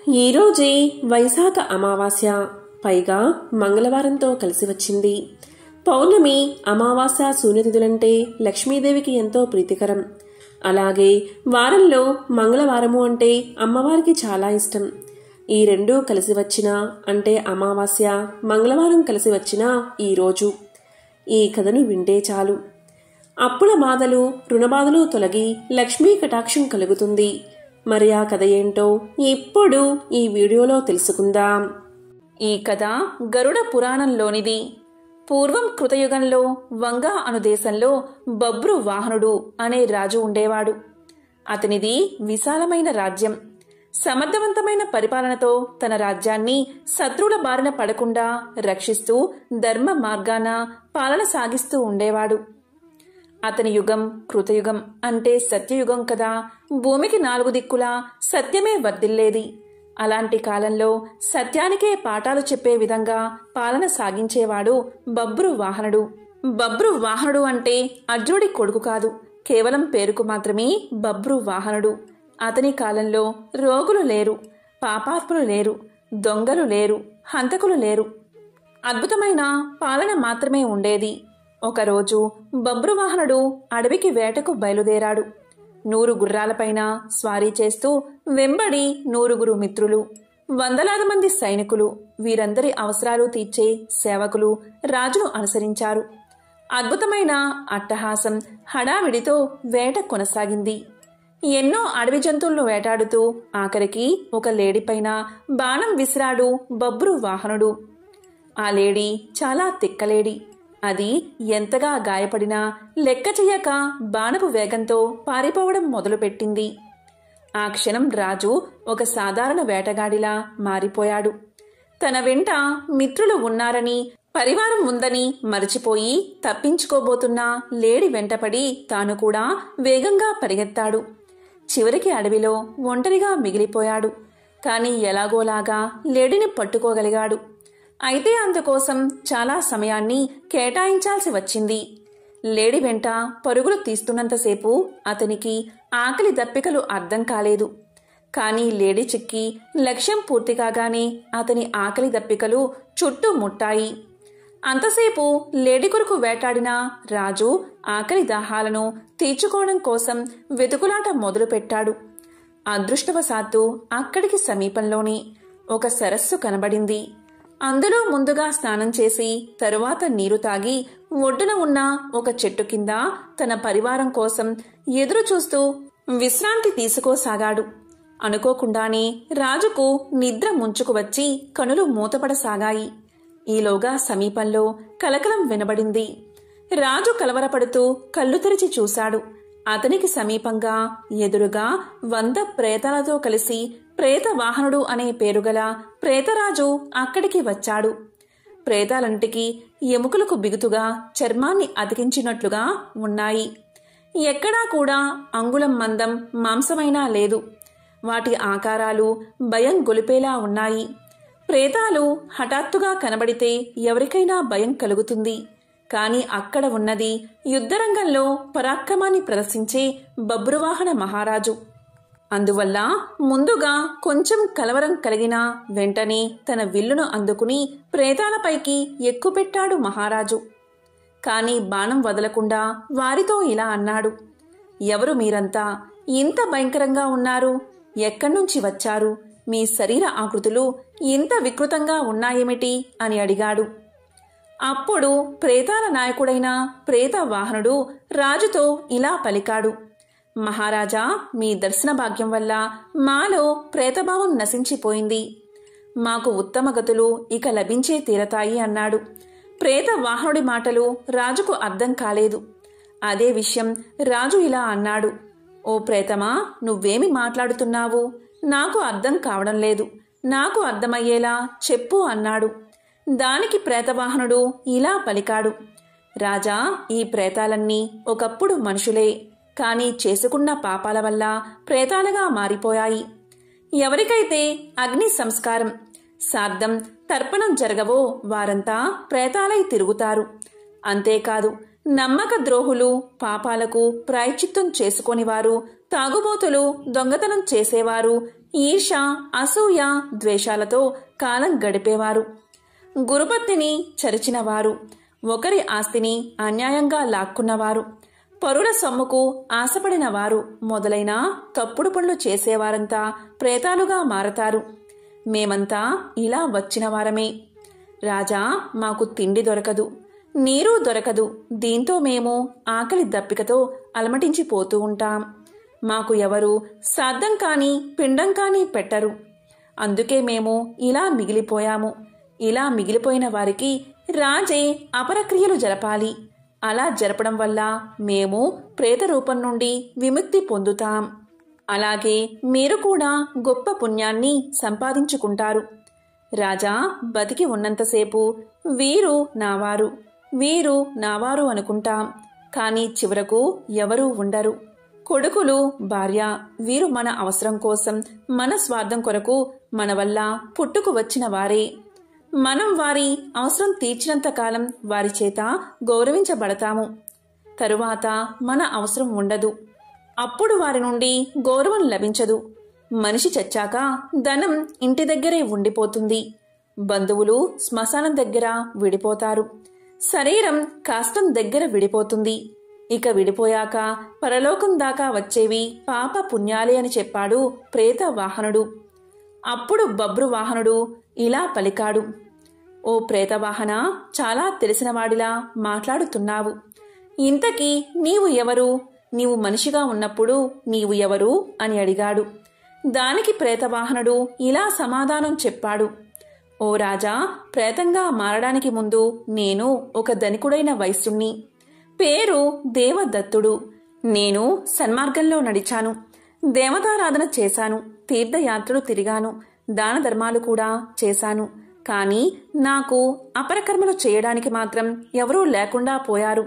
ఈరోజే వైశాఖ అమావాస్య, పైగా మంగళవారంతో కలిసి వచ్చింది. పౌర్ణమి, అమావాస్య, శూన్యతిథులంటే లక్ష్మీదేవికి ఎంతో ప్రీతికరం. అలాగే వారంలో మంగళవారము అంటే అమ్మవారికి చాలా ఇష్టం. ఈ రెండూ కలిసి వచ్చిన అంటే అమావాస్య, మంగళవారం కలిసి వచ్చిన ఈరోజు ఈ కథను వింటే చాలు. అప్పుల బాధలు, రుణబాధలు తొలగి లక్ష్మీ కటాక్షం కలుగుతుంది. మరి ఆ కథ ఏంటో ఇప్పుడు ఈ వీడియోలో తెలుసుకుందాం. ఈ కథ గరుడ పురాణంలోనిది. పూర్వం కృతయుగంలో వంగా అను దేశంలో బభ్రు వాహనుడు అనే రాజు ఉండేవాడు. అతనిది విశాలమైన రాజ్యం. సమర్థవంతమైన పరిపాలనతో తన రాజ్యాన్ని శత్రువుల బారిన పడకుండా రక్షిస్తూ ధర్మ మార్గాన పాలన సాగిస్తూ ఉండేవాడు. అతని యుగం కృతయుగం అంటే సత్యయుగం కదా. భూమికి 4 దిక్కులా సత్యమే వర్ధిల్లేది. అలాంటి కాలంలో సత్యానికే పాఠాలు చెప్పే విధంగా పాలన సాగించేవాడు బభ్రు వాహనుడు. బభ్రు వాహనుడు అంటే అర్జునుడి కొడుకు కాదు, కేవలం పేరుకు మాత్రమే బభ్రు వాహనుడు. అతని కాలంలో రోగులు లేరు, పాపాత్ములు లేరు, దొంగలు లేరు, హంతకులు లేరు. అద్భుతమైన పాలన మాత్రమే ఉండేది. ఒకరోజు బభ్రువాహనుడు అడవికి వేటకు బయలుదేరాడు. 100 గుర్రాలపైన స్వారీ చేస్తూ వెంబడి 100 మిత్రులు, వందలాది మంది సైనికులు, వీరందరి అవసరాలు తీర్చే సేవకులు రాజును అనుసరించారు. అద్భుతమైన అట్టహాసం, హడావిడితో వేట కొనసాగింది. ఎన్నో అడవి జంతువులను వేటాడుతూ ఆఖరికి ఒక లేడీపైన బాణం విసిరాడు బభ్రు వాహనుడు. ఆ లేడీ చాలా తిక్కలేడి. అది ఎంతగా గాయపడినా లెక్క చెయ్యక బాణపు వేగంతో పారిపోవడం మొదలుపెట్టింది. ఆ క్షణం రాజు ఒక సాధారణ వేటగాడిలా మారిపోయాడు. తన వెంట మిత్రులు ఉన్నారని, పరివారం ఉందని మరచిపోయి తప్పించుకోబోతున్న లేడి వెంటపడి తాను కూడా వేగంగా పరిగెత్తాడు. చివరికి అడవిలో ఒంటరిగా మిగిలిపోయాడు. కాని ఎలాగోలాగా లేడిని పట్టుకోగలిగాడు. అయితే అందుకోసం చాలా సమయాన్ని కేటాయించాల్సి వచ్చింది. లేడి వెంట పరుగులు తీస్తున్నంతసేపు అతనికి ఆకలి దప్పికలు అర్థం కాలేదు. కాని లేడి చిక్కి లక్ష్యం పూర్తి కాగానే అతని ఆకలి దప్పికలు చుట్టుముట్టాయి. అంతసేపు లేడి కొరకు వేటాడిన రాజు ఆకలి దాహాలను తీర్చుకోవడం కోసం వెతుకులాట మొదలుపెట్టాడు. అదృష్టవశాత్తు అక్కడికి సమీపంలోనే ఒక సరస్సు కనబడింది. అందులో ముందుగా స్నానం చేసి తరువాత నీరు తాగి ఒడ్డున ఉన్న ఒక చెట్టు కింద తన పరివారం కోసం ఎదురు చూస్తూ విశ్రాంతి తీసుకోసాగాడు. అనుకోకుండానే రాజుకు నిద్ర ముంచుకు వచ్చి కనులు మూతపడసాగాయి. ఈలోగా సమీపంలో కలకలం వినబడింది. రాజు కలవరపడుతూ కళ్ళు తెరిచి చూశాడు. అతనికి సమీపంగా ఎదురుగా 100 ప్రేతాలతో కలిసి ప్రేత వాహనుడు అనే పేరుగల ప్రేతరాజు అక్కడికి వచ్చాడు. ప్రేతాలంటికి ఎముకలకు బిగుతుగా చర్మాన్ని అతికించినట్లుగా ఉన్నాయి. ఎక్కడా కూడా అంగుళం మందం మాంసమైనా లేదు. వాటి ఆకారాలు భయం గొలిపేలా ఉన్నాయి. ప్రేతాలు హఠాత్తుగా కనబడితే ఎవరికైనా భయం కలుగుతుంది. కాని అక్కడ ఉన్నది యుద్ధరంగంలో పరాక్రమాన్ని ప్రదర్శించే బభ్రువాహన మహారాజు. అందువల్ల ముందుగా కొంచెం కలవరం కలిగిన వెంటనే తన విల్లును అందుకుని ప్రేతాలపైకి ఎక్కుపెట్టాడు మహారాజు. కాని బాణం వదలకుండా వారితో ఇలా అన్నాడు. ఎవరు మీరంతా? ఇంత భయంకరంగా ఉన్నారు? ఎక్కడ్నుంచి వచ్చారు? మీ శరీర ఆకృతులు ఇంత వికృతంగా ఉన్నాయేమిటి అని అడిగాడు. అప్పుడు ప్రేతాల నాయకుడైన ప్రేత వాహనుడు రాజుతో ఇలా పలికాడు. మహారాజా, మీ దర్శన భాగ్యం వల్ల మాలో ప్రేతభావం నశించిపోయింది. మాకు ఉత్తమ గతులు ఇక లభించే తీరతాయి అన్నాడు. ప్రేత వాహనుడి మాటలు రాజుకు అర్థం కాలేదు. అదే విషయం రాజు ఇలా అన్నాడు. ఓ ప్రేతమా, నువ్వేమి మాట్లాడుతున్నావు? నాకు అర్థం కావడం లేదు. నాకు అర్థమయ్యేలా చెప్పు అన్నాడు. దానికి ప్రేతవాహనుడు ఇలా పలికాడు. రాజా, ఈ ప్రేతాలన్నీ ఒకప్పుడు మనుషులే. కాని చేసుకున్న పాపాల వల్ల ప్రేతాలుగా మారిపోయాయి. ఎవరికైతే అగ్ని సంస్కారం, శ్రాద్ధం, తర్పణం జరగవో వారంతా ప్రేతాలై తిరుగుతారు. అంతేకాదు, నమ్మక ద్రోహులు, పాపాలకు ప్రాయశ్చిత్తం చేసుకొనివారు, తాగుబోతులు, దొంగతనం చేసేవారు, ఈర్ష, అసూయ, ద్వేషాలతో కాలం గడిపేవారు. గురుపత్నిని చరిచినవారు, ఒకరి ఆస్తిని అన్యాయంగా లాక్కున్నవారు, పరుల సొమ్ముకు ఆశపడిన వారు మొదలైన తప్పుడు పనులు చేసేవారంతా ప్రేతాలుగా మారతారు. మేమంతా ఇలా వచ్చిన వారమే. రాజా, మాకు తిండి దొరకదు, నీరు దొరకదు. దీంతో మేము ఆకలి దప్పికతో అలమటించిపోతూ ఉంటాం. మాకు ఎవరు శ్రాద్ధం కాని పిండం కాని పెట్టరు. అందుకే మేము ఇలా మిగిలిపోయాము. ఇలా మిగిలిపోయిన వారికి రాజే అపరక్రియలు జరపాలి. అలా జరపడం వల్ల మేము ప్రేత రూపం నుండి విముక్తి పొందుతాం. అలాగే మీరు కూడా గొప్ప పుణ్యాన్ని సంపాదించుకుంటారు. రాజా, బతికి ఉన్నంతసేపు వీరు నావారు, వీరు నావారు అనుకుంటాం. కానీ చివరకు ఎవరూ ఉండరు. కొడుకులు, భార్య, వీరు మన అవసరం కోసం, మన స్వార్థం కొరకు మన వల్ల పుట్టుకు వచ్చిన వారే. మనం వారి అవసరం తీర్చినంత కాలం వారి చేత గౌరవించబడతాము. తరువాత మన అవసరం ఉండదు. అప్పుడు వారి నుండి గౌరవం లభించదు. మనిషి చచ్చాక ధనం ఇంటి దగ్గరే ఉండిపోతుంది. బంధువులు శ్మశానం దగ్గర విడిపోతారు. శరీరం కాష్టం దగ్గర విడిపోతుంది. ఇక విడిపోయాక పరలోకం దాకా వచ్చేవి పాప పుణ్యాలే అని చెప్పాడు ప్రేత వాహనుడు. అప్పుడు బబ్రు వాహనుడు ఇలా పలికాడు. ఓ ప్రేతవాహన, చాలా తెలిసినవాడిలా మాట్లాడుతున్నావు. ఇంతకీ నీవు ఎవరు? నీవు మనిషిగా ఉన్నప్పుడు నీవు ఎవరు అని అడిగాడు. దానికి ప్రేతవాహనుడు ఇలా సమాధానం చెప్పాడు. ఓ రాజా, ప్రేతంగా మారడానికి ముందు నేను ఒక ధనికుడైన వైశ్యుణ్ణి. పేరు దేవదత్తుడు. నేను సన్మార్గంలో నడిచాను, దేవతారాధన చేశాను, తీర్థయాత్రలు తిరిగాను, దాన ధర్మాలు కూడా చేశాను. కానీ నాకు అపరకర్మలు చేయడానికి మాత్రం ఎవరూ లేకుండా పోయారు.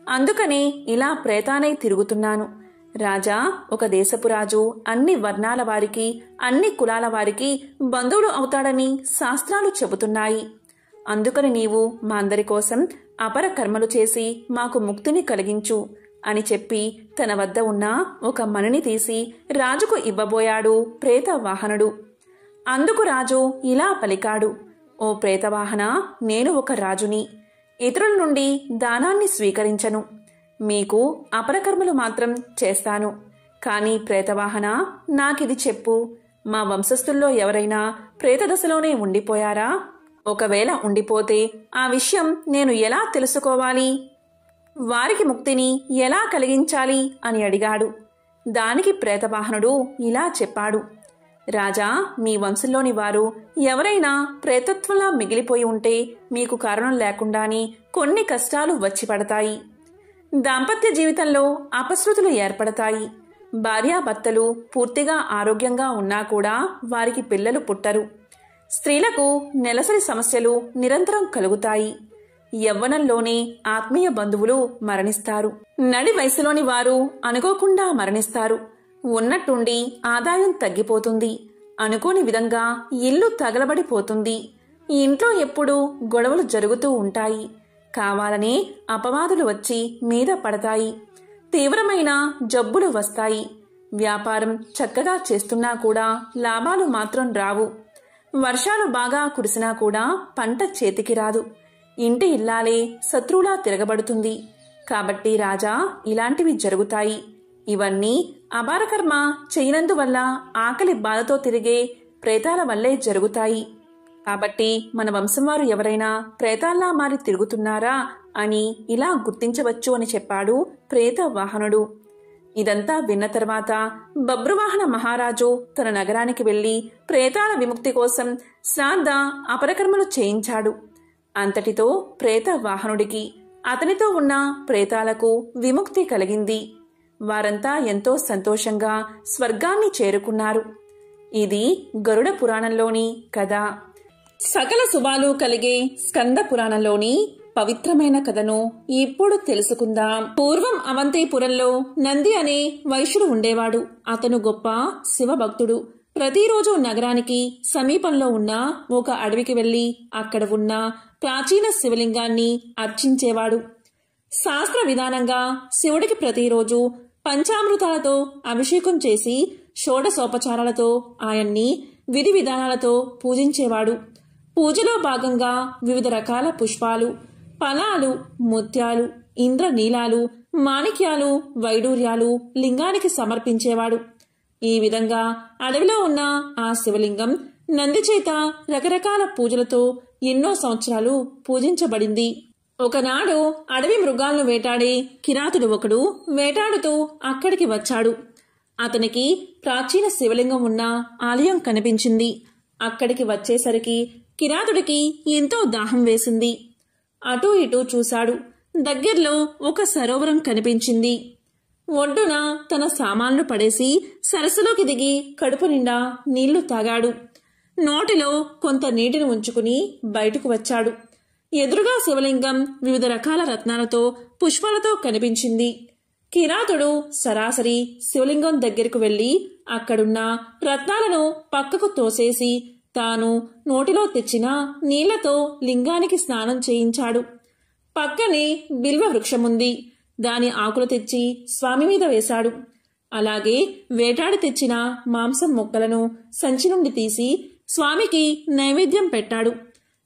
అందుకనే ఇలా ప్రేతానై తిరుగుతున్నాను. రాజా, ఒక దేశపు రాజు అన్ని వర్ణాల వారికి, అన్ని కులాల వారికి బంధువుడు అవుతాడని శాస్త్రాలు చెబుతున్నాయి. అందుకని నీవు మా అందరి కోసం అపర కర్మలు చేసి మాకు ముక్తిని కలిగించు అని చెప్పి తన వద్ద ఉన్న ఒక మణిని తీసి రాజుకు ఇవ్వబోయాడు ప్రేతవాహనుడు. అందుకు రాజు ఇలా పలికాడు. ఓ ప్రేతవాహన, నేను ఒక రాజుని. ఇతరుల నుండి దానాన్ని స్వీకరించను. మీకు అపరకర్మలు మాత్రం చేస్తాను. కానీ ప్రేతవాహన, నాకిది చెప్పు. మా వంశస్థుల్లో ఎవరైనా ప్రేతదశలోనే ఉండిపోయారా? ఒకవేళ ఉండిపోతే ఆ విషయం నేను ఎలా తెలుసుకోవాలి? వారికి ముక్తిని ఎలా కలిగించాలి అని అడిగాడు. దానికి ప్రేతవాహనుడు ఇలా చెప్పాడు. రాజా, మీ వంశంలోని వారు ఎవరైనా ప్రేతత్వంలా మిగిలిపోయి ఉంటే మీకు కారణం లేకుండానే కొన్ని కష్టాలు వచ్చి పడతాయి. దాంపత్య జీవితంలో అపశృతులు ఏర్పడతాయి. భార్యాభర్తలు పూర్తిగా ఆరోగ్యంగా ఉన్నా కూడా వారికి పిల్లలు పుట్టరు. స్త్రీలకు నెలసరి సమస్యలు నిరంతరం కలుగుతాయి. యవ్వనంలోనే ఆత్మీయ బంధువులు మరణిస్తారు. నడి వయసులోని వారు అనుకోకుండా మరణిస్తారు. ఉన్నట్టుండి ఆదాయం తగ్గిపోతుంది. అనుకోని విధంగా ఇల్లు తగలబడిపోతుంది. ఈ ఇంట్లో ఎప్పుడూ గొడవలు జరుగుతూ ఉంటాయి. కావాలనే అపవాదులు వచ్చి మీద పడతాయి. తీవ్రమైన జబ్బులు వస్తాయి. వ్యాపారం చక్కగా చేస్తున్నా కూడా లాభాలు మాత్రం రావు. వర్షాలు బాగా కురిసినా కూడా పంట చేతికి రాదు. ఇంటి ఇల్లాలే శత్రువులా తిరగబడుతుంది. కాబట్టి రాజా, ఇలాంటివి జరుగుతాయి. ఇవన్నీ అపారకర్మ చేయనందువల్ల ఆకలి బాధతో తిరిగే ప్రేతాల వల్లే జరుగుతాయి. కాబట్టి మన వంశం వారు ఎవరైనా ప్రేతాల్లా మారి తిరుగుతున్నారా అని ఇలా గుర్తించవచ్చు అని చెప్పాడు ప్రేతవాహనుడు. ఇదంతా విన్న తర్వాత బబ్రువాహన మహారాజు తన నగరానికి వెళ్లి ప్రేతాల విముక్తి కోసం శ్రాద్ధ అపరకర్మలు చేయించాడు. అంతటితో ప్రేతవాహనుడికి, అతనితో ఉన్న ప్రేతాలకు విముక్తి కలిగింది. వారంతా ఎంతో సంతోషంగా స్వర్గాన్ని చేరుకున్నారు. ఇది గరుడ పురాణంలోని కథ. సకల శుభాలు కలిగే స్కంద పురాణంలోని పవిత్రమైన కథను ఇప్పుడు తెలుసుకుందాం. పూర్వం అవంతిపురంలో నంది అనే వైశ్యుడు ఉండేవాడు. అతను గొప్ప శివభక్తుడు. ప్రతిరోజు నగరానికి సమీపంలో ఉన్న ఒక అడవికి వెళ్లి అక్కడ ఉన్న ప్రాచీన శివలింగాన్ని అర్చించేవాడు. శాస్త్ర విధానంగా శివుడికి ప్రతిరోజు పంచామృతాలతో అభిషేకం చేసి షోడశోపచారాలతో ఆయన్ని విధి విధానాలతో పూజించేవాడు. పూజలో భాగంగా వివిధ రకాల పుష్పాలు, ఫలాలు, ముత్యాలు, ఇంద్రనీలాలు, మాణిక్యాలు, వైడూర్యాలు లింగానికి సమర్పించేవాడు. ఈ విధంగా అడవిలో ఉన్న ఆ శివలింగం నంది చేత రకరకాల పూజలతో ఎన్నో సంవత్సరాలు పూజించబడింది. ఒకనాడు అడవి మృగాలను వేటాడే కిరాతుడు ఒకడు వేటాడుతూ అక్కడికి వచ్చాడు. అతనికి ప్రాచీన శివలింగం ఉన్న ఆలయం కనిపించింది. అక్కడికి వచ్చేసరికి కిరాతుడికి ఎంతో దాహం వేసింది. అటూ ఇటూ చూశాడు. దగ్గర్లో ఒక సరోవరం కనిపించింది. ఒడ్డున తన సామాన్లు పడేసి సరస్సులోకి దిగి కడుపు నిండా నీళ్లు తాగాడు. నోటిలో కొంత నీటిని ఉంచుకుని బయటకు వచ్చాడు. ఎదురుగా శివలింగం వివిధ రకాల రత్నాలతో పుష్పాలతో కనిపించింది. కిరాతుడు సరాసరి శివలింగం దగ్గరకు వెళ్లి అక్కడున్న రత్నాలను పక్కకు తోసేసి తాను నోటిలో తెచ్చిన నీళ్లతో లింగానికి స్నానం చేయించాడు. పక్కనే బిల్వ వృక్షముంది. దాని ఆకులు తెచ్చి స్వామి మీద వేశాడు. అలాగే వేటాడి తెచ్చిన మాంసం ముక్కలను సంచి నుండి తీసి స్వామికి నైవేద్యం పెట్టాడు.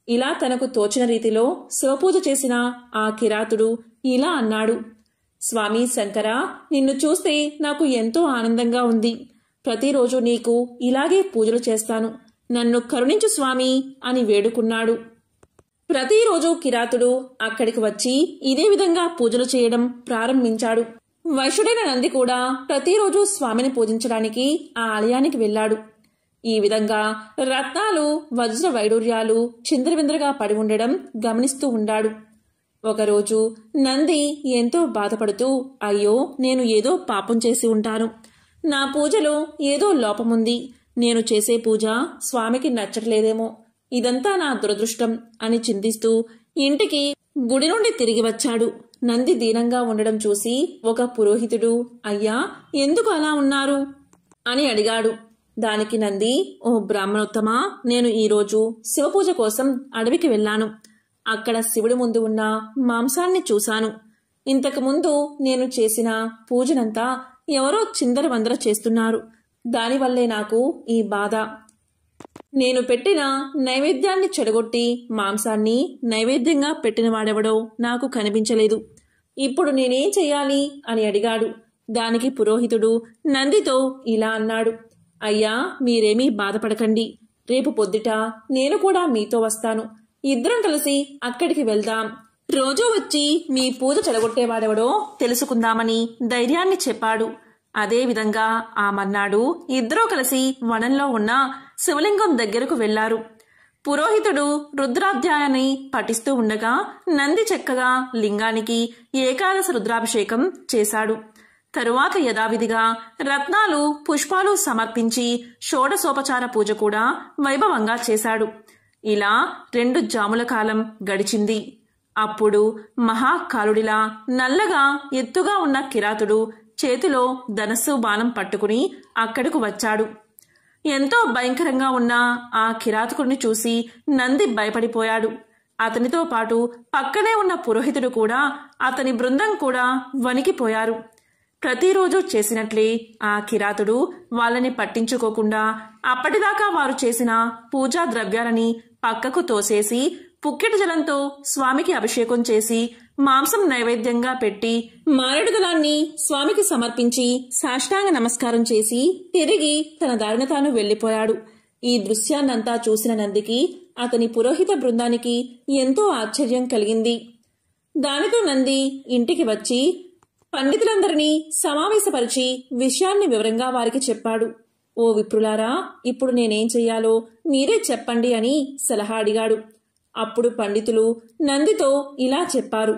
ఇలా తనకు తోచిన రీతిలో శివపూజ చేసిన ఆ కిరాతుడు ఇలా అన్నాడు: స్వామి శంకర, నిన్ను చూస్తే నాకు ఎంతో ఆనందంగా ఉంది. ప్రతిరోజు నీకు ఇలాగే పూజలు చేస్తాను. నన్ను కరుణించు స్వామి అని వేడుకున్నాడు. ప్రతిరోజు కిరాతుడు అక్కడికి వచ్చి ఇదే విధంగా పూజలు చేయడం ప్రారంభించాడు. వైశ్యుడైన నంది కూడా ప్రతిరోజు స్వామిని పూజించడానికి ఆ ఆలయానికి వెళ్లాడు. ఈ విధంగా రత్నాలు, వజ్ర వైడూర్యాలు చిందరవిందరగా పడి ఉండడం గమనిస్తూ ఉండాడు. ఒకరోజు నంది ఎంతో బాధపడుతూ, అయ్యో, నేను ఏదో పాపం చేసి ఉంటాను. నా పూజలో ఏదో లోపముంది. నేను చేసే పూజ స్వామికి నచ్చట్లేదేమో. ఇదంతా నా దురదృష్టం అని చింతిస్తూ ఇంటికి గుడి నుండి తిరిగి వచ్చాడు. నంది దీనంగా ఉండడం చూసి ఒక పురోహితుడు, అయ్యా, ఎందుకు అలా ఉన్నారు అని అడిగాడు. దానికి నంది, ఓ బ్రాహ్మణోత్తమా, నేను ఈరోజు శివపూజ కోసం అడవికి వెళ్లాను. అక్కడ శివుడి ముందు ఉన్న మాంసాన్ని చూశాను. ఇంతకుముందు నేను చేసిన పూజనంతా ఎవరో చిందరవందర చేస్తున్నారు. దానివల్లే నాకు ఈ బాధ. నేను పెట్టిన నైవేద్యాన్ని చెడగొట్టి మాంసాన్ని నైవేద్యంగా పెట్టిన వాడెవడో నాకు కనిపించలేదు. ఇప్పుడు నేనేం చెయ్యాలి అని అడిగాడు. దానికి పురోహితుడు నందితో ఇలా అన్నాడు: అయ్యా, మీరేమీ బాధపడకండి. రేపు పొద్దుట నేను కూడా మీతో వస్తాను. ఇద్దరం కలిసి అక్కడికి వెళ్దాం. రోజూ వచ్చి మీ పూజ చెడగొట్టేవాడెవడో తెలుసుకుందామని ధైర్యాన్ని చెప్పాడు. అదేవిధంగా ఆ మర్నాడు ఇద్దరూ కలిసి వనంలో ఉన్న శివలింగం దగ్గరకు వెళ్లారు. పురోహితుడు రుద్రాధ్యాయాన్ని పఠిస్తూ ఉండగా నంది చక్కగా లింగానికి ఏకాదశ రుద్రాభిషేకం చేశాడు. తరువాత యథావిధిగా రత్నాలు, పుష్పాలు సమర్పించి షోడశోపచార పూజ కూడా వైభవంగా చేశాడు. ఇలా 2 జాముల కాలం గడిచింది. అప్పుడు మహాకాలుడిలా నల్లగా ఎత్తుగా ఉన్న కిరాతుడు చేతిలో ధనస్సు బాణం పట్టుకుని అక్కడకు వచ్చాడు. ఎంతో భయంకరంగా ఉన్న ఆ కిరాతకుడిని చూసి నంది భయపడిపోయాడు. అతనితో పాటు పక్కనే ఉన్న పురోహితుడు కూడా, అతని బృందం కూడా వణికిపోయారు. ప్రతిరోజు చేసినట్లే ఆ కిరాతుడు వాళ్ళని పట్టించుకోకుండా అప్పటిదాకా వారు చేసిన పూజా ద్రవ్యాలని పక్కకు తోసేసి పుక్కెటి జలంతో స్వామికి అభిషేకం చేసి మాంసం నైవేద్యంగా పెట్టి మారేడు దళాన్ని స్వామికి సమర్పించి సాష్టాంగ నమస్కారం చేసి తిరిగి తన దారిన తాను వెళ్లిపోయాడు. ఈ దృశ్యాన్నంతా చూసిన నందికి, అతని పురోహిత బృందానికి ఎంతో ఆశ్చర్యం కలిగింది. దానితో నంది ఇంటికి వచ్చి పండితులందరినీ సమావేశపరిచి విషయాన్ని వివరంగా వారికి చెప్పాడు. ఓ విప్రులారా, ఇప్పుడు నేనేం చెయ్యాలో మీరే చెప్పండి అని సలహా అడిగాడు. అప్పుడు పండితులు నందితో ఇలా చెప్పారు: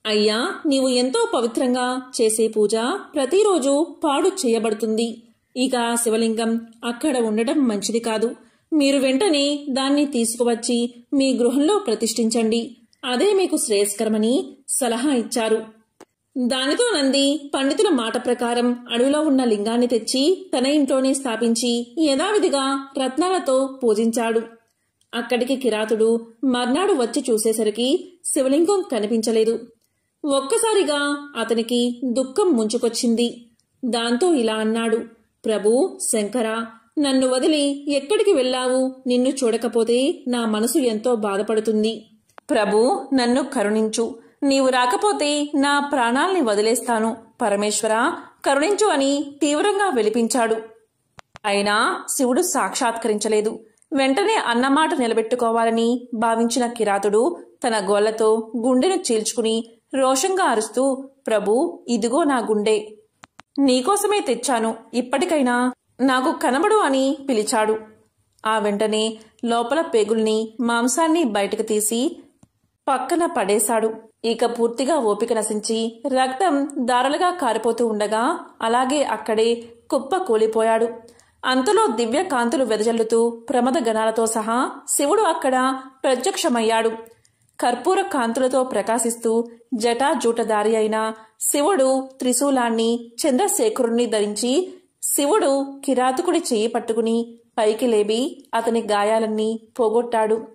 అయ్యా, నీవు ఎంతో పవిత్రంగా చేసే పూజ ప్రతిరోజు పాడు చేయబడుతుంది. ఇక శివలింగం అక్కడ ఉండటం మంచిది కాదు. మీరు వెంటనే దాన్ని తీసుకువచ్చి మీ గృహంలో ప్రతిష్ఠించండి. అదే మీకు శ్రేయస్కరమని సలహా ఇచ్చారు. దానితో నంది పండితుల మాట ప్రకారం అడవిలో ఉన్న లింగాన్ని తెచ్చి తన ఇంట్లోనే స్థాపించి యథావిధిగా రత్నాలతో పూజించాడు. అక్కడికి కిరాతుడు మర్నాడు వచ్చి చూసేసరికి శివలింగం కనిపించలేదు. ఒక్కసారిగా అతనికి దుఃఖం ముంచుకొచ్చింది. దాంతో ఇలా అన్నాడు: ప్రభు శంకర, నన్ను వదిలి ఎక్కడికి వెళ్ళావు? నిన్ను చూడకపోతే నా మనసు ఎంతో బాధపడుతుంది. ప్రభు, నన్ను కరుణించు. నీవు రాకపోతే నా ప్రాణాల్ని వదిలేస్తాను. పరమేశ్వర, కరుణించు అని తీవ్రంగా విలిపించాడు. అయినా శివుడు సాక్షాత్కరించలేదు. వెంటనే అన్నమాట నిలబెట్టుకోవాలని భావించిన కిరాతుడు తన గోళ్లతో గుండెను చీల్చుకుని రోషంగా అరుస్తూ, ప్రభు, ఇదిగో నా గుండె, నీకోసమే తెచ్చాను, ఇప్పటికైనా నాకు కనబడు అని పిలిచాడు. ఆ వెంటనే లోపల పేగుల్ని మాంసాన్ని బయటకు తీసి పక్కన పడేశాడు. ఇక పూర్తిగా ఓపిక నశించి రక్తం దారలుగా కారిపోతూ ఉండగా అలాగే అక్కడే కుప్ప కూలిపోయాడు. అంతలో దివ్య కాంతులు వెదజల్లుతూ ప్రమద గణాలతో సహా శివుడు అక్కడ ప్రత్యక్షమయ్యాడు. కర్పూర కాంతులతో ప్రకాశిస్తూ జటాజూటదారి అయిన శివుడు త్రిశూలాన్ని చంద్రశేఖరుణ్ణి ధరించి శివుడు కిరాతకుడి చెయ్యి పట్టుకుని పైకి లేబి అతని గాయాలన్నీ పోగొట్టాడు.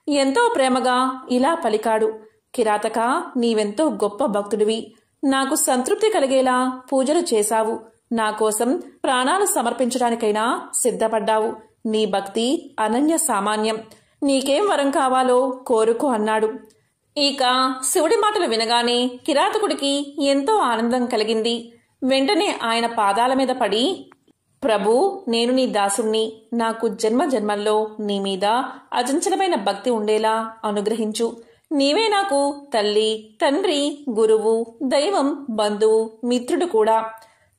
ఎంతో ప్రేమగా ఇలా పలికాడు, కిరాతక, నీవెంతో గొప్ప భక్తుడివి. నాకు సంతృప్తి కలిగేలా పూజలు చేశావు. నా కోసం ప్రాణాలు సమర్పించడానికైనా సిద్ధపడ్డావు. నీ భక్తి అనన్య సామాన్యం. నీకేం వరం కావాలో కోరుకో అన్నాడు. ఇక శివుడి మాటలు వినగానే కిరాతకుడికి ఎంతో ఆనందం కలిగింది. వెంటనే ఆయన పాదాల మీద పడి, ప్రభు, నేను నీ దాసుణ్ణి. నాకు జన్మ జన్మల్లో నీ మీద అచంచలమైన భక్తి ఉండేలా అనుగ్రహించు. నీవే నాకు తల్లి, తండ్రి, గురువు, దైవం, బంధువు, మిత్రుడు కూడా.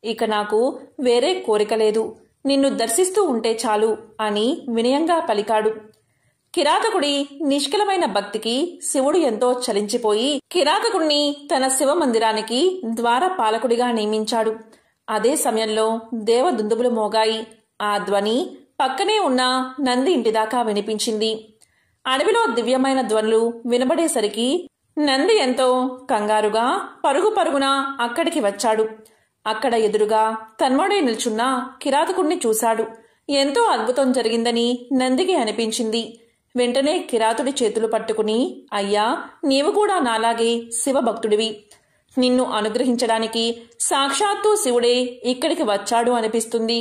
ఇక నాకు వేరే కోరిక లేదు. నిన్ను దర్శిస్తూ ఉంటే చాలు అని వినయంగా పలికాడు. కిరాతకుడి నిష్కలమైన భక్తికి శివుడు ఎంతో చలించిపోయి కిరాతకుడిని తన శివ మందిరానికి ద్వారపాలకుడిగా నియమించాడు. అదే సమయంలో దేవదుందుబులు మోగాయి. ఆ ధ్వని పక్కనే ఉన్న నంది ఇంటిదాకా వినిపించింది. అడవిలో దివ్యమైన ధ్వనులు వినబడేసరికి నంది ఎంతో కంగారుగా పరుగు పరుగున అక్కడికి వచ్చాడు. అక్కడ ఎదురుగా తన్మడై నిల్చున్న కిరాతకుణ్ణి చూశాడు. ఎంతో అద్భుతం జరిగిందని నందికి అనిపించింది. వెంటనే కిరాతుడి చేతులు పట్టుకుని, అయ్యా, నీవు కూడా నాలాగే శివభక్తుడివి. నిన్ను అనుగ్రహించడానికి సాక్షాత్తు శివుడే ఇక్కడికి వచ్చాడు అనిపిస్తుంది.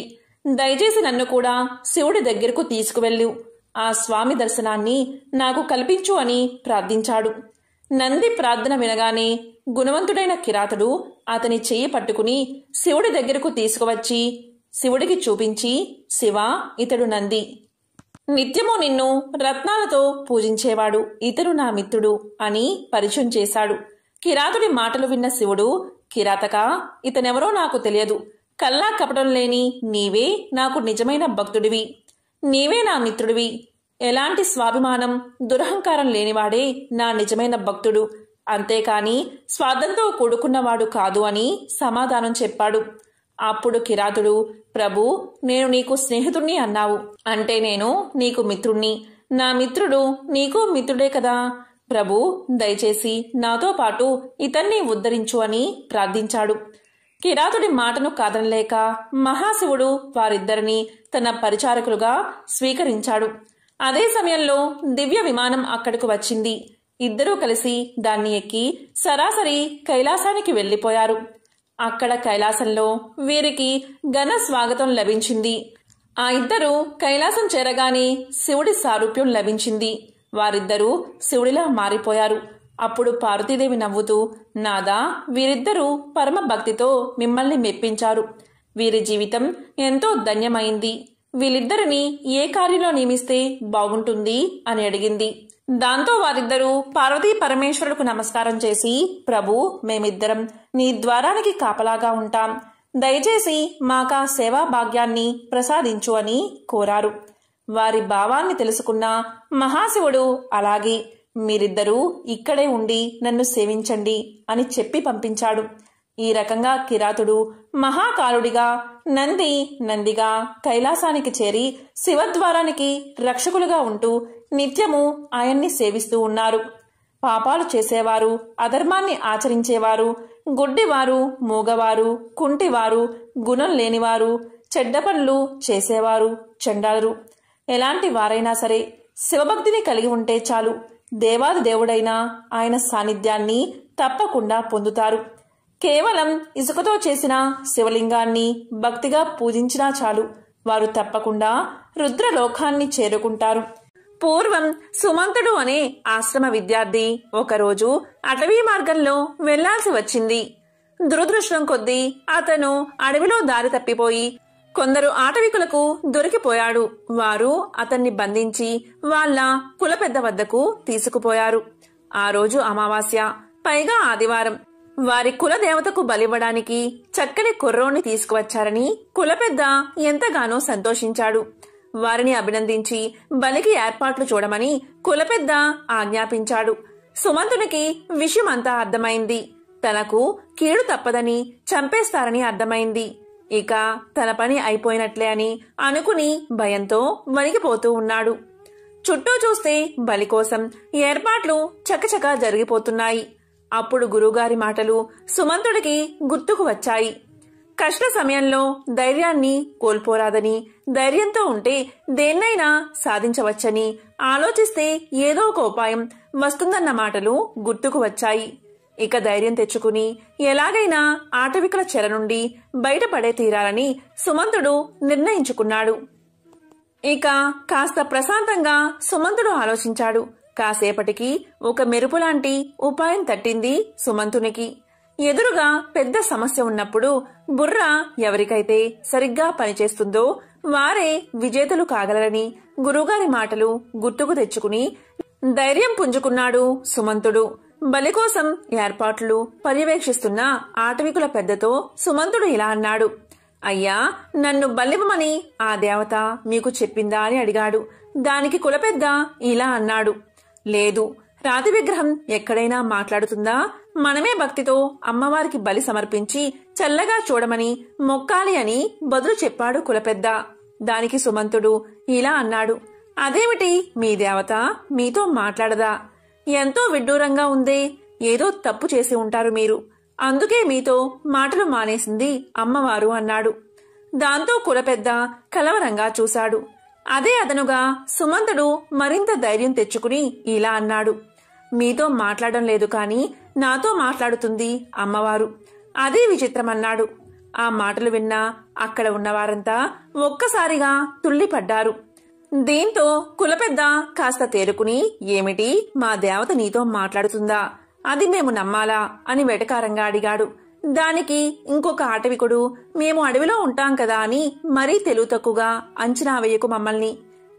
దయచేసి నన్ను కూడా శివుడి దగ్గరకు తీసుకువెళ్ళు. ఆ స్వామి దర్శనాన్ని నాకు కల్పించు అని ప్రార్థించాడు. నంది ప్రార్థన వినగానే గుణవంతుడైన కిరాతుడు అతని చెయ్యి పట్టుకుని శివుడి దగ్గరకు తీసుకువచ్చి శివుడికి చూపించి, శివ, ఇతడు నంది. నిత్యము నిన్ను రత్నాలతో పూజించేవాడు. ఇతడు నా మిత్రుడు అని పరిచయం చేశాడు. కిరాతుడి మాటలు విన్న శివుడు, కిరాతక, ఇతనెవరో నాకు తెలియదు. కల్లా కపటం లేని నీవే నాకు నిజమైన భక్తుడివి. నీవే నా మిత్రుడివి. ఎలాంటి స్వాభిమానం, దురహంకారం లేనివాడే నా నిజమైన భక్తుడు. అంతేకాని స్వార్థంతో కూడుకున్నవాడు కాదు అని సమాధానం చెప్పాడు. అప్పుడు కిరాతుడు, ప్రభు, నేను నీకు స్నేహితుణ్ణి అన్నావు. అంటే నేను నీకు మిత్రుణ్ణి. నా మిత్రుడు నీకు మిత్రుడే కదా. ప్రభు, దయచేసి నాతో పాటు ఇతన్ని ఉద్ధరించు అని ప్రార్థించాడు. కిరాతుడి మాటను కాదనలేక మహాశివుడు వారిద్దరిని తన పరిచారకులుగా స్వీకరించాడు. అదే సమయంలో దివ్య విమానం అక్కడకు వచ్చింది. ఇద్దరూ కలిసి దాన్ని ఎక్కి సరాసరి కైలాసానికి వెళ్లిపోయారు. అక్కడ కైలాసంలో వీరికి ఘన స్వాగతం లభించింది. ఆ ఇద్దరు కైలాసం చేరగానే శివుడి సారూప్యం లభించింది. వారిద్దరూ శివుడిలా మారిపోయారు. అప్పుడు పార్వతీదేవి నవ్వుతూ, నాదా, వీరిద్దరూ పరమ భక్తితో మిమ్మల్ని మెప్పించారు. వీరి జీవితం ఎంతో ధన్యమైంది. వీళ్ళిద్దరిని ఏ కార్యంలో నియమిస్తే బాగుంటుంది అని అడిగింది. దాంతో వారిద్దరూ పార్వతీ పరమేశ్వరులకు నమస్కారం చేసి, ప్రభు, మేమిద్దరం నీ ద్వారానికి కాపలాగా ఉంటాం. దయచేసి మాకా సేవా భాగ్యాన్ని ప్రసాదించు అని కోరారు. వారి భావాన్ని తెలుసుకున్న మహాశివుడు, అలాగే, మీరిద్దరూ ఇక్కడే ఉండి నన్ను సేవించండి అని చెప్పి పంపించాడు. ఈ రకంగా కిరాతుడు మహాకాలుడిగా, నందిగా కైలాసానికి చేరి శివద్వారానికి రక్షకులుగా ఉంటూ నిత్యము ఆయన్ని సేవిస్తూ ఉన్నారు. పాపాలు చేసేవారు, అధర్మాన్ని ఆచరించేవారు, గుడ్డివారు, మూగవారు, కుంటివారు, గుణం లేనివారు, చెడ్డ పనులు చేసేవారు, చండాలురు, ఎలాంటి వారైనా సరే శివభక్తిని కలిగి ఉంటే చాలు, దేవాది దేవుడైన ఆయన సాన్నిధ్యాన్ని తప్పకుండా పొందుతారు. కేవలం ఇసుకతో చేసిన శివలింగాన్ని భక్తిగా పూజించినా చాలు, వారు తప్పకుండా రుద్రలోకాన్ని చేరుకుంటారు. పూర్వం సుమంతుడు అనే ఆశ్రమ విద్యార్థి ఒకరోజు అటవీ మార్గంలో వెళ్లాల్సి వచ్చింది. దురదృష్టం కొద్దీ అతను అడవిలో దారి తప్పిపోయి కొందరు ఆటవికులకు దొరికిపోయాడు. వారు అతన్ని బంధించి వాళ్ళ కులపెద్ద వద్దకు తీసుకుపోయారు. ఆ రోజు అమావాస్య, పైగా ఆదివారం. వారి కులదేవతకు బలివ్వడానికి చక్కని కుర్రోణ్ణి తీసుకువచ్చారని కులపెద్ద ఎంతగానో సంతోషించాడు. వారిని అభినందించి బలికి ఏర్పాట్లు చూడమని కులపెద్ద ఆజ్ఞాపించాడు. సుమంతునికి విషయమంతా అర్థమైంది. తనకు కీడు తప్పదని, చంపేస్తారని అర్థమైంది. ఇక తన పని అయిపోయినట్లే అని అనుకుని భయంతో వణికిపోతూ ఉన్నాడు. చుట్టూ చూస్తే బలి కోసం ఏర్పాట్లు చకచకా జరిగిపోతున్నాయి. అప్పుడు గురువుగారి మాటలు సుమంతుడికి గుర్తుకు వచ్చాయి. కష్ట సమయంలో ధైర్యాన్ని కోల్పోరాదని, ధైర్యంతో ఉంటే దేన్నైనా సాధించవచ్చని, ఆలోచిస్తే ఏదో ఒక ఉపాయం వస్తుందన్న మాటలు గుర్తుకు వచ్చాయి. ఇక ధైర్యం తెచ్చుకుని ఎలాగైనా ఆటవికుల చెర నుండి బయటపడే తీరాలని సుమంతుడు నిర్ణయించుకున్నాడు. ఇక కాస్త ప్రశాంతంగా సుమంతుడు ఆలోచించాడు. కాసేపటికి ఒక మెరుపులాంటి ఉపాయం తట్టింది సుమంతునికి. ఎదురుగా పెద్ద సమస్య ఉన్నప్పుడు బుర్ర ఎవరికైతే సరిగ్గా పనిచేస్తుందో వారే విజేతలు కాగలరని గురువుగారి మాటలు గుర్తుకు తెచ్చుకుని ధైర్యం పుంజుకున్నాడు సుమంతుడు. బలి కోసం ఏర్పాట్లు పర్యవేక్షిస్తున్న ఆటవికుల పెద్దతో సుమంతుడు ఇలా అన్నాడు. అయ్యా, నన్ను బలివ్వమని ఆ దేవత మీకు చెప్పిందా అని అడిగాడు. దానికి కులపెద్ద ఇలా అన్నాడు. లేదు, రాతి విగ్రహం ఎక్కడైనా మాట్లాడుతుందా? మనమే భక్తితో అమ్మవారికి బలి సమర్పించి చల్లగా చూడమని మొక్కాలి అని బదులు చెప్పాడు కులపెద్ద. దానికి సుమంతుడు ఇలా అన్నాడు. అదేమిటి, మీ దేవత మీతో మాట్లాడదా? ఎంతో విడ్డూరంగా ఉందే. ఏదో తప్పు చేసి ఉంటారు మీరు, అందుకే మీతో మాటలు మానేసింది అమ్మవారు అన్నాడు. దాంతో కులపెద్ద కలవరంగా చూశాడు. అదే అదనుగా సుమంతుడు మరింత ధైర్యం తెచ్చుకుని ఇలా అన్నాడు. మీతో మాట్లాడడం లేదు కాని నాతో మాట్లాడుతుంది అమ్మవారు. అదే విచిత్రమన్నాడు. ఆ మాటలు విన్నా అక్కడ ఉన్నవారంతా ఒక్కసారిగా తుళ్లిపడ్డారు. దీంతో కులపెద్ద కాస్త తేరుకుని, ఏమిటి, మా దేవత నీతో మాట్లాడుతుందా? అది మేము నమ్మాలా అని వెటకారంగా అడిగాడు. దానికి ఇంకొక ఆటవికుడు, మేము అడవిలో ఉంటాం కదా అని మరీ తెలివి తక్కువగా అంచనా వేయకు మమ్మల్ని,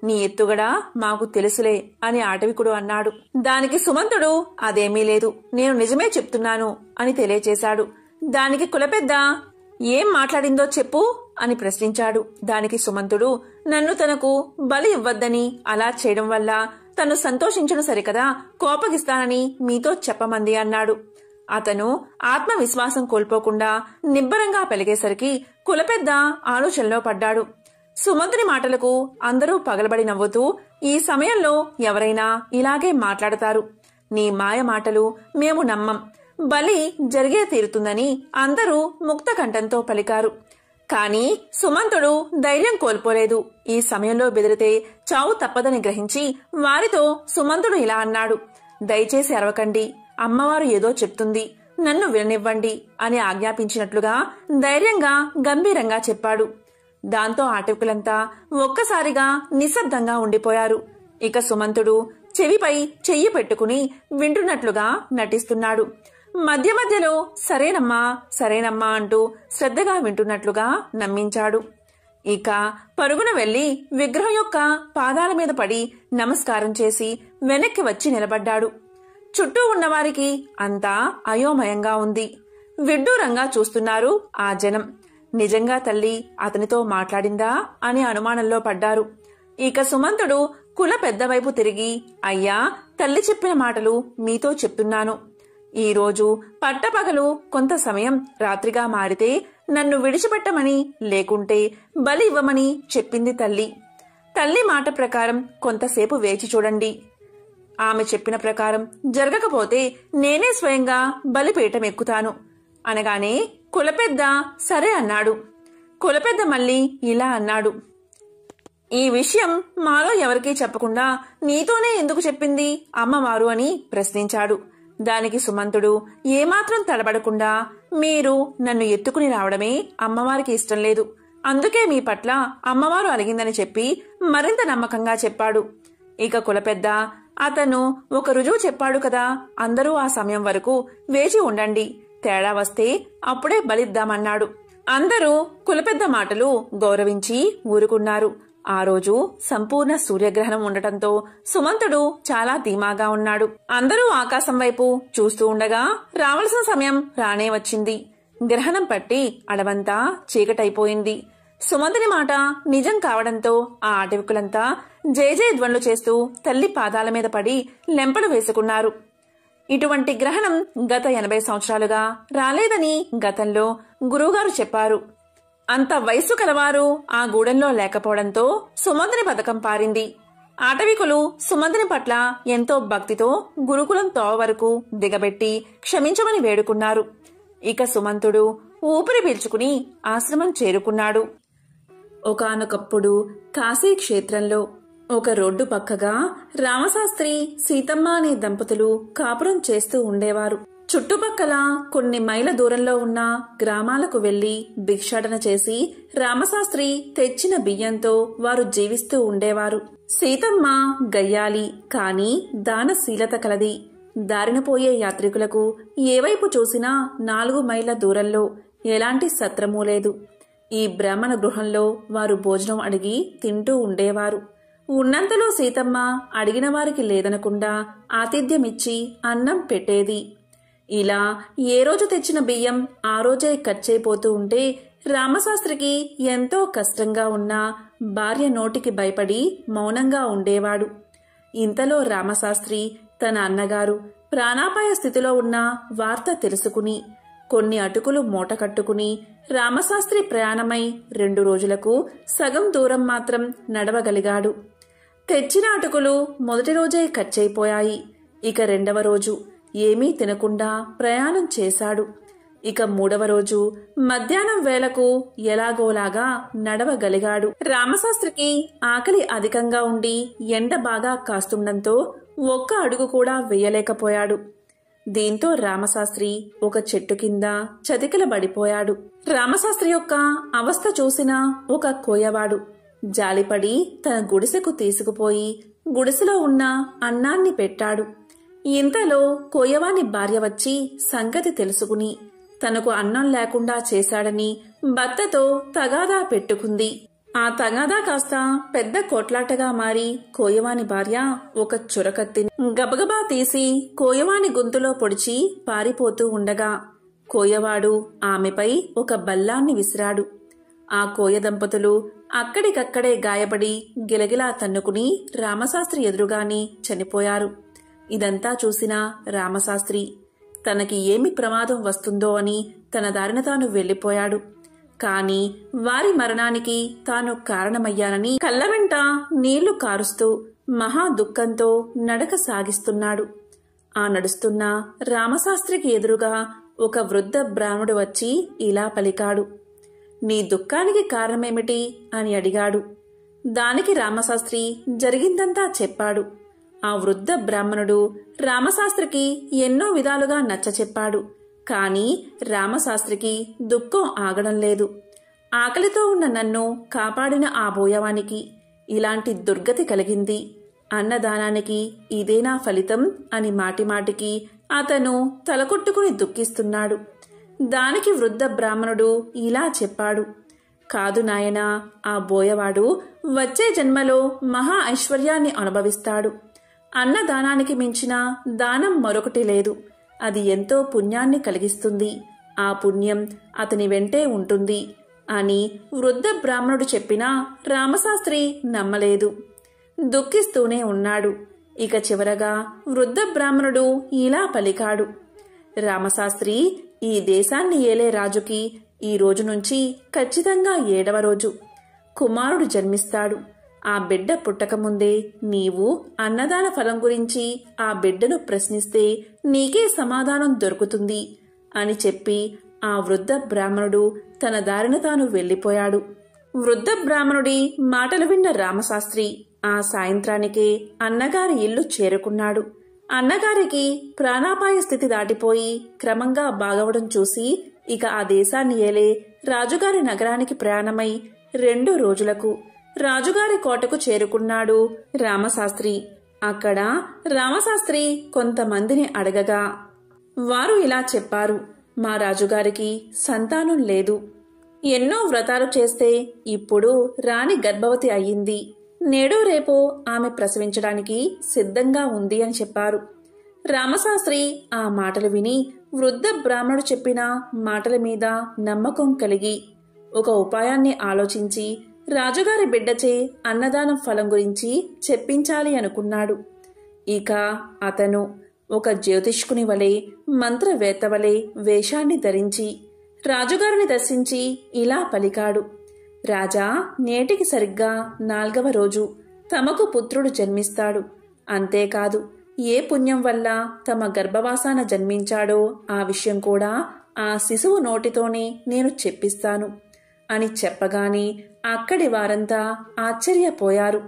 నీ ఎత్తుగడా మాకు తెలుసులే అని ఆటవికుడు అన్నాడు. దానికి సుమంతుడు, అదేమీ లేదు, నేను నిజమే చెప్తున్నాను అని తెలియచేశాడు. దానికి కులపెద్ద, ఏం మాట్లాడిందో చెప్పు అని ప్రశ్నించాడు. దానికి సుమంతుడు, నన్ను తనకు బలి ఇవ్వద్దని, అలా చేయడం వల్ల తను సంతోషించను సరికదా, కోపగిస్తానని మీతో చెప్పమంది అన్నాడు. అతను ఆత్మవిశ్వాసం కోల్పోకుండా నిబ్బరంగా పలిగేసరికి కులపెద్ద ఆలోచనలో పడ్డాడు. సుమంతుని మాటలకు అందరూ పగలబడి నవ్వుతూ, ఈ సమయంలో ఎవరైనా ఇలాగే మాట్లాడతారు, నీ మాయ మాటలు మేము నమ్మం, బలి జరిగే తీరుతుందని అందరూ ముక్త కంఠంతో పలికారు. కాని సుమంతుడు ధైర్యం కోల్పోలేదు. ఈ సమయంలో బెదిరితే చావు తప్పదని గ్రహించి వారితో సుమంతుడు ఇలా అన్నాడు. దయచేసి అరవకండి, అమ్మవారు ఏదో చెప్తుంది, నన్ను విననివ్వండి అని ఆజ్ఞాపించినట్లుగా ధైర్యంగా గంభీరంగా చెప్పాడు. దాంతో ఆటవికులంతా ఒక్కసారిగా నిశ్శబ్దంగా ఉండిపోయారు. ఇక సుమంతుడు చెవిపై చెయ్యి పెట్టుకుని వింటున్నట్లుగా నటిస్తున్నాడు. మధ్య మధ్యలో సరేనమ్మా సరేనమ్మా అంటూ శ్రద్ధగా వింటున్నట్లుగా నమ్మించాడు. ఇక పరుగున వెళ్లి విగ్రహం యొక్క పాదాల మీద పడి నమస్కారం చేసి వెనక్కి వచ్చి నిలబడ్డాడు. చుట్టూ ఉన్నవారికి అంతా అయోమయంగా ఉంది. విడ్డూరంగా చూస్తున్నారు ఆ జనం. నిజంగా తల్లి అతనితో మాట్లాడిందా అని అనుమానంలో పడ్డారు. ఇక సుమంతుడు కుల పెద్ద వైపు తిరిగి, అయ్యా, తల్లి చెప్పిన మాటలు మీతో చెప్తున్నాను. ఈరోజు పట్టపగలు కొంత సమయం రాత్రిగా మారితే నన్ను విడిచిపెట్టమని, లేకుంటే బలి ఇవ్వమని చెప్పింది తల్లి. తల్లి మాట ప్రకారం కొంతసేపు వేచి చూడండి. ఆమె చెప్పిన ప్రకారం జరగకపోతే నేనే స్వయంగా బలిపీఠం ఎక్కుతాను అనగానే కులపెద్ద సరే అన్నాడు. కులపెద్ద మళ్ళీ ఇలా అన్నాడు. ఈ విషయం మాలో ఎవరికీ చెప్పకుండా నీతోనే ఎందుకు చెప్పింది అమ్మవారు అని ప్రశ్నించాడు. దానికి సుమంతుడు ఏమాత్రం తడబడకుండా, మీరు నన్ను ఎత్తుకుని రావడమే అమ్మవారికి ఇష్టం లేదు. అందుకే మీ పట్ల అమ్మవారు అలిగిందని చెప్పి మరింత నమ్మకంగా చెప్పాడు. ఇక కులపెద్ద, అతను ఒక రుజువు చెప్పాడు కదా, అందరూ ఆ సమయం వరకు వేచి ఉండండి, తేడా వస్తే అప్పుడే బలిద్దామన్నాడు. అందరూ కులపెద్ద మాటలు గౌరవించి ఊరుకున్నారు. ఆ రోజు సంపూర్ణ సూర్యగ్రహణం ఉండటంతో సుమంతుడు చాలా ధీమాగా ఉన్నాడు. అందరూ ఆకాశం వైపు చూస్తూ ఉండగా రావలసిన సమయం రానే వచ్చింది. గ్రహణం పట్టి అడవంతా చీకటైపోయింది. సుమంతుని మాట నిజం కావడంతో ఆ అటవికులంతా జయ ధ్వనులు చేస్తూ తల్లి పాదాల మీద పడి లెంపలు వేసుకున్నారు. ఇటువంటి గ్రహణం గత 80 సంవత్సరాలుగా రాలేదని గతంలో గురువుగారు చెప్పారు. అంత వయస్సు కలవారు ఆ గూడెంలో లేకపోవడంతో సుమంతుని పథకం పారింది. ఆటవికులు సుమంతుని పట్ల ఎంతో భక్తితో గురుకులం తోవ వరకు దిగబెట్టి క్షమించమని వేడుకున్నారు. ఇక సుమంతుడు ఊపిరి పీల్చుకుని ఆశ్రమం చేరుకున్నాడు. ఒకానొకప్పుడు కాశీ క్షేత్రంలో ఒక రోడ్డు పక్కగా రామశాస్త్రి, సీతమ్మ అనే దంపతులు కాపురం చేస్తూ ఉండేవారు. చుట్టుపక్కల కొన్ని మైళ్ళ దూరంలో ఉన్న గ్రామాలకు వెళ్లి భిక్షాటన చేసి రామశాస్త్రి తెచ్చిన బియ్యంతో వారు జీవిస్తూ ఉండేవారు. సీతమ్మ గయ్యాలి, కాని దానశీలత కలది. దారిన పోయే యాత్రికులకు ఏవైపు చూసినా 4 మైళ్ళ దూరంలో ఎలాంటి సత్రమూ లేదు. ఈ బ్రాహ్మణ గృహంలో వారు భోజనం అడిగి తింటూ ఉండేవారు. ఉన్నంతలో సీతమ్మ అడిగిన వారికి లేదనకుండా ఆతిథ్యమిచ్చి అన్నం పెట్టేది. ఇలా ఏ రోజు తెచ్చిన బియ్యం ఆ రోజే ఖర్చయిపోతూ ఉంటే రామశాస్త్రికి ఎంతో కష్టంగా ఉన్నా భార్య నోటికి భయపడి మౌనంగా ఉండేవాడు. ఇంతలో రామశాస్త్రి తన అన్నగారు ప్రాణాపాయ స్థితిలో ఉన్న వార్త తెలుసుకుని కొన్ని అటుకులు మూట కట్టుకుని రామశాస్త్రి ప్రయాణమై 2 రోజులకు సగం దూరం మాత్రం నడవగలిగాడు. తెచ్చిన అటుకులు మొదటి రోజే ఖర్చయిపోయాయి. ఇక 2వ రోజు ఏమీ తినకుండా ప్రయాణం చేశాడు. ఇక 3వ రోజు మధ్యాహ్నం వేళకు ఎలాగోలాగా నడవగలిగాడు. రామశాస్త్రికి ఆకలి అధికంగా ఉండి ఎండ బాగా కాస్తుండటంతో ఒక్క అడుగు కూడా వేయలేకపోయాడు. దీంతో రామశాస్త్రి ఒక చెట్టు కింద చతికిలబడిపోయాడు. రామశాస్త్రి యొక్క అవస్థ చూసిన ఒక కోయవాడు జాలిపడి తన గుడిసెకు తీసుకుపోయి గుడిసెలో ఉన్న అన్నాన్ని పెట్టాడు. ఇంతలో కోయవాని భార్య వచ్చి సంగతి తెలుసుకుని తనకు అన్నం లేకుండా చేశాడని భర్తతో తగాదా పెట్టుకుంది. ఆ తగాదా కాస్త పెద్ద కొట్లాటగా మారి కోయవాని భార్య ఒక చురకత్తిని గబగబా తీసి కోయవాని గొంతులో పొడిచి పారిపోతూ ఉండగా కోయవాడు ఆమెపై ఒక బల్లాన్ని విసిరాడు. ఆ కోయ దంపతులు అక్కడికక్కడే గాయపడి గిలగిలా తన్నుకుని రామశాస్త్రి ఎదురుగానే చనిపోయారు. ఇదంతా చూసిన రామశాస్త్రి తనకి ఏమి ప్రమాదం వస్తుందో అని తన దారిన తాను వెళ్లిపోయాడు. కాని వారి మరణానికి తాను కారణమయ్యానని కళ్ళవెంట నీళ్లు కారుస్తూ మహా దుఃఖంతో నడక సాగిస్తున్నాడు. ఆ నడుస్తున్న రామశాస్త్రికి ఎదురుగా ఒక వృద్ధ బ్రాహ్మడు వచ్చి ఇలా పలికాడు. నీ దుఃఖానికి కారణమేమిటి అని అడిగాడు. దానికి రామశాస్త్రి జరిగిందంతా చెప్పాడు. ఆ వృద్ధ బ్రాహ్మణుడు రామశాస్త్రికి ఎన్నో విధాలుగా నచ్చచెప్పాడు. కాని రామశాస్త్రికి దుఃఖం ఆగడం లేదు. ఆకలితో ఉన్న నన్ను కాపాడిన ఆ బోయవానికి ఇలాంటి దుర్గతి కలిగింది. అన్నదానానికి ఇదేనా ఫలితం అని మాటిమాటికి అతను తలకొట్టుకుని దుఃఖిస్తున్నాడు. దానికి వృద్ధ బ్రాహ్మణుడు ఇలా చెప్పాడు. కాదు నాయనా, ఆ బోయవాడు వచ్చే జన్మలో మహా ఐశ్వర్యాన్ని అనుభవిస్తాడు. అన్నదానానికి మించిన దానం మరొకటి లేదు. అది ఎంతో పుణ్యాన్ని కలిగిస్తుంది. ఆ పుణ్యం అతని వెంటే ఉంటుంది అని వృద్ధ బ్రాహ్మణుడు చెప్పినా రామశాస్త్రి నమ్మలేదు. దుఃఖిస్తూనే ఉన్నాడు. ఇక చివరగా వృద్ధ బ్రాహ్మణుడు ఇలా పలికాడు. రామశాస్త్రి, ఈ దేశాన్ని ఏలే రాజుకి ఈ రోజు నుంచి ఖచ్చితంగా 7వ రోజు కుమారుడు జన్మిస్తాడు. ఆ బిడ్డ పుట్టకముందే నీవు అన్నదాన ఫలం గురించి ఆ బిడ్డను ప్రశ్నిస్తే నీకే సమాధానం దొరుకుతుంది అని చెప్పి ఆ వృద్ధ బ్రాహ్మణుడు తన దారిన తాను వెళ్లిపోయాడు. వృద్ధ బ్రాహ్మణుడి మాటలు విన్న రామశాస్త్రి ఆ సాయంత్రానికే అన్నగారి ఇల్లు చేరుకున్నాడు. అన్నగారికి ప్రాణాపాయ స్థితి దాటిపోయి క్రమంగా బాగవడం చూసి ఇక ఆ దేశాన్ని ఏలే రాజుగారి నగరానికి ప్రయాణమై 2 రోజులకు రాజుగారి కోటకు చేరుకున్నాడు రామశాస్త్రి. అక్కడ రామశాస్త్రి కొంతమందిని అడగగా వారు ఇలా చెప్పారు: మా రాజుగారికి సంతానం లేదు. ఎన్నో వ్రతాలు చేస్తే ఇప్పుడు రాణి గర్భవతి అయ్యింది. నేడో రేపో ఆమె ప్రసవించడానికి సిద్ధంగా ఉంది అని చెప్పారు. రామశాస్త్రి ఆ మాటలు విని వృద్ధ బ్రాహ్మణుడు చెప్పిన మాటల మీద నమ్మకం కలిగి ఒక ఉపాయాన్ని ఆలోచించి రాజుగారి బిడ్డచే అన్నదానం ఫలం గురించి చెప్పించాలి అనుకున్నాడు. ఇక అతను ఒక జ్యోతిష్కుని వలె, మంత్రవేత్త వలె వేషాన్ని ధరించి రాజుగారిని దర్శించి ఇలా పలికాడు: రాజా, నేటికి సరిగ్గా 4వ రోజు తమకు పుత్రుడు జన్మిస్తాడు. అంతేకాదు, ఏ పుణ్యం వల్ల తమ గర్భవాసాన జన్మించాడో ఆ విషయం కూడా ఆ శిశువు నోటితోనే నేను చెప్పిస్తాను అని చెప్పగానే అక్కడి వారంతా ఆశ్చర్యపోయారు.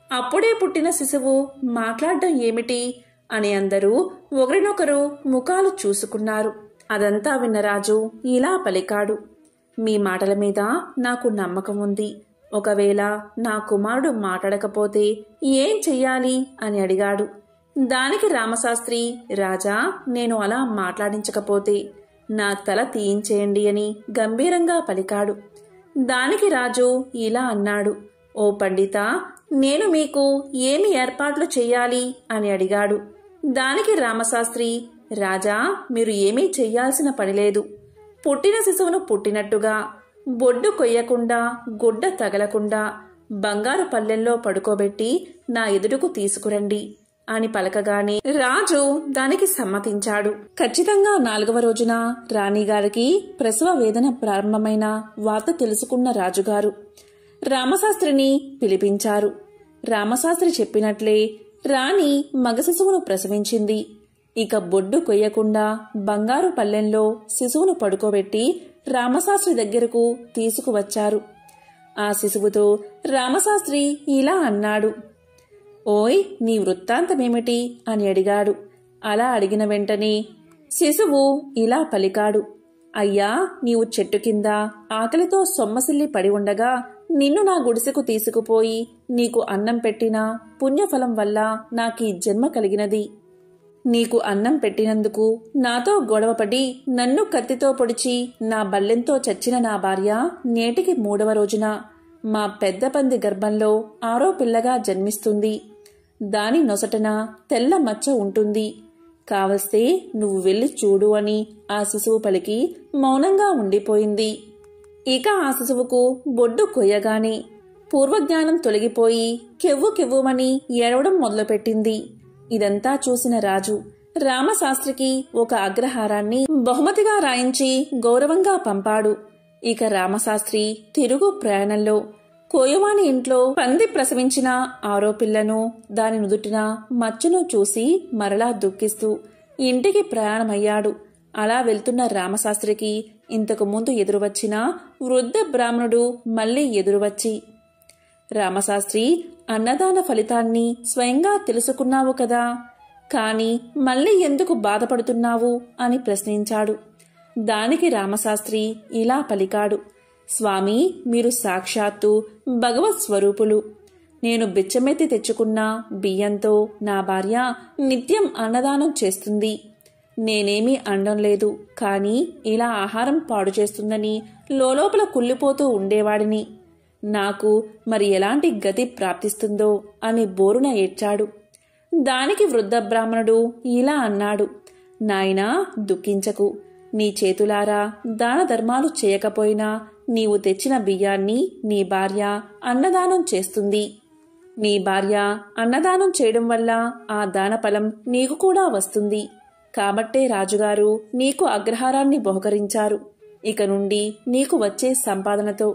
అప్పుడే పుట్టిన శిశువు మాట్లాడడం ఏమిటి అని అందరూ ఒకరినొకరు ముఖాలు చూసుకున్నారు. అదంతా విన్న రాజు ఇలా పలికాడు: మీ మాటల మీద నాకు నమ్మకం ఉంది. ఒకవేళ నా కుమారుడు మాట్లాడకపోతే ఏం చెయ్యాలి అని అడిగాడు. దానికి రామశాస్త్రి, రాజా, నేను అలా మాట్లాడించకపోతే నా తల తీయించేయండి అని గంభీరంగా పలికాడు. దానికి రాజు ఇలా అన్నాడు: ఓ పండితా, నేను మీకు ఏమి ఏర్పాట్లు చెయ్యాలి అని అడిగాడు. దానికి రామశాస్త్రి, రాజా, మీరు ఏమీ చెయ్యాల్సిన పనిలేదు. పుట్టిన శిశువును పుట్టినట్టుగా బొడ్డు కొయ్యకుండా, గుడ్డ తగలకుండా బంగారు పల్లెంలో పడుకోబెట్టి నా ఎదురుకు తీసుకురండి అని పలకగానే రాజు దానికి సమ్మతించాడు. ఖచ్చితంగా 4వ రోజున రాణిగారికి ప్రసవ వేదన ప్రారంభమైన వార్త తెలుసుకున్న రాజుగారు రామశాస్త్రిని పిలిపించారు. రామశాస్త్రి చెప్పినట్లే రాణి మగ శిశువును ప్రసవించింది. ఇక బొడ్డు కొయ్యకుండా బంగారు పల్లెంలో శిశువును పడుకోబెట్టి రామశాస్త్రి దగ్గరకు తీసుకువచ్చారు. ఆ శిశువుతో రామశాస్త్రి ఇలా అన్నాడు: ఓయ్, నీ వృత్తాంతమేమిటి అని అడిగాడు. అలా అడిగిన వెంటనే శిశువు ఇలా పలికాడు: అయ్యా, నీవు చెట్టు కింద ఆకలితో సొమ్మసిల్లి పడి ఉండగా నిన్ను నా గుడిసెకు తీసుకుపోయి నీకు అన్నం పెట్టిన పుణ్యఫలం వల్ల నాకీ జన్మ కలిగినది. నీకు అన్నం పెట్టినందుకు నాతో గొడవపడి నన్ను కత్తితో పొడిచి నా బల్లెంతో చచ్చిన నా భార్య నేటికి 3వ రోజున మా పెద్ద పంది గర్భంలో 6వ పిల్లగా జన్మిస్తుంది. దాని నొసటన తెల్ల మచ్చ ఉంటుంది. కావస్తే నువ్వు వెళ్ళి చూడు అని ఆ శిశువు పలికి మౌనంగా ఉండిపోయింది. ఇక ఆ శిశువుకు బొడ్డు కొయ్యగానే పూర్వజ్ఞానం తొలగిపోయి కెవ్వు కెవ్వుమని ఏడవడం మొదలుపెట్టింది. ఇదంతా చూసిన రాజు రామశాస్త్రికి ఒక అగ్రహారాన్ని బహుమతిగా రాయించి గౌరవంగా పంపాడు. ఇక రామశాస్త్రి తిరుగు ప్రయాణంలో కోయవాని ఇంట్లో పంది ప్రసవించిన 6వ పిల్లను, దాని నుదుటిన మచ్చను చూసి మరలా దుఃఖిస్తూ ఇంటికి ప్రయాణమయ్యాడు. అలా వెళ్తున్న రామశాస్త్రికి ఇంతకు ముందు ఎదురువచ్చిన వృద్ధ బ్రాహ్మణుడు మళ్లీ ఎదురువచ్చి, రామశాస్త్రి, అన్నదాన ఫలితాన్ని స్వయంగా తెలుసుకున్నావు కదా, కాని మళ్లీ ఎందుకు బాధపడుతున్నావు అని ప్రశ్నించాడు. దానికి రామశాస్త్రి ఇలా పలికాడు: స్వామి, మీరు సాక్షాత్తు భగవత్ స్వరూపులు. నేను బిచ్చమెత్తి తెచ్చుకున్న బియ్యంతో నా భార్య నిత్యం అన్నదానం చేస్తుంది. నేనేమీ అనడం లేదు, కాని ఇలా ఆహారం పాడు చేస్తుందని లోలోపల కుళ్ళిపోతూ ఉండేవాడిని. నాకు మరి ఎలాంటి గతి ప్రాప్తిస్తుందో అని బోరున ఏడ్చాడు. దానికి వృద్ధ బ్రాహ్మణుడు ఇలా అన్నాడు: నాయనా, దుఃఖించకు. నీ చేతులారా దాన ధర్మాలు చేయకపోయినా నీవు తెచ్చిన బియ్యాన్ని నీ భార్య అన్నదానం చేస్తుంది. నీ భార్య అన్నదానం చేయడం వల్ల ఆ దానఫలం నీకు కూడా వస్తుంది. కాబట్టే రాజుగారు నీకు అగ్రహారాన్ని బహుకరించారు. ఇక నుండి నీకు వచ్చే సంపాదనతో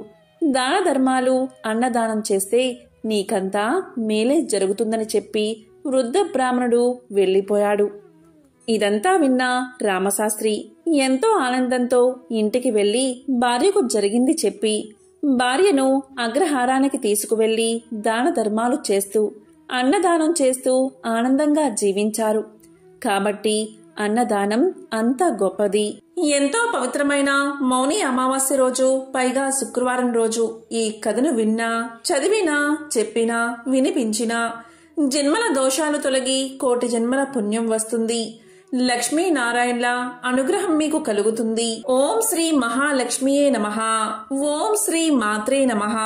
దాన ధర్మాలు, అన్నదానం చేస్తే నీకంతా మేలే జరుగుతుందని చెప్పి వృద్ధ బ్రాహ్మణుడు వెళ్లిపోయాడు. ఇదంతా విన్న రామశాస్త్రి ఎంతో ఆనందంతో ఇంటికి వెళ్లి భార్యకు జరిగింది చెప్పి భార్యను అగ్రహారానికి తీసుకువెళ్లి దాన ధర్మాలు చేస్తూ అన్నదానం చేస్తూ ఆనందంగా జీవించారు. కాబట్టి అన్నదానం అంత గొప్పది. ఎంతో పవిత్రమైన మౌని అమావాస్య రోజు, పైగా శుక్రవారం రోజు ఈ కథను విన్నా, చదివినా, చెప్పినా, వినిపించినా జన్మల దోషాలు తొలగి కోటి జన్మల పుణ్యం వస్తుంది. లక్ష్మీనారాయణల అనుగ్రహం మీకు కలుగుతుంది. ఓం శ్రీ మహాలక్ష్మియే నమః. ఓం శ్రీ మాత్రే నమః.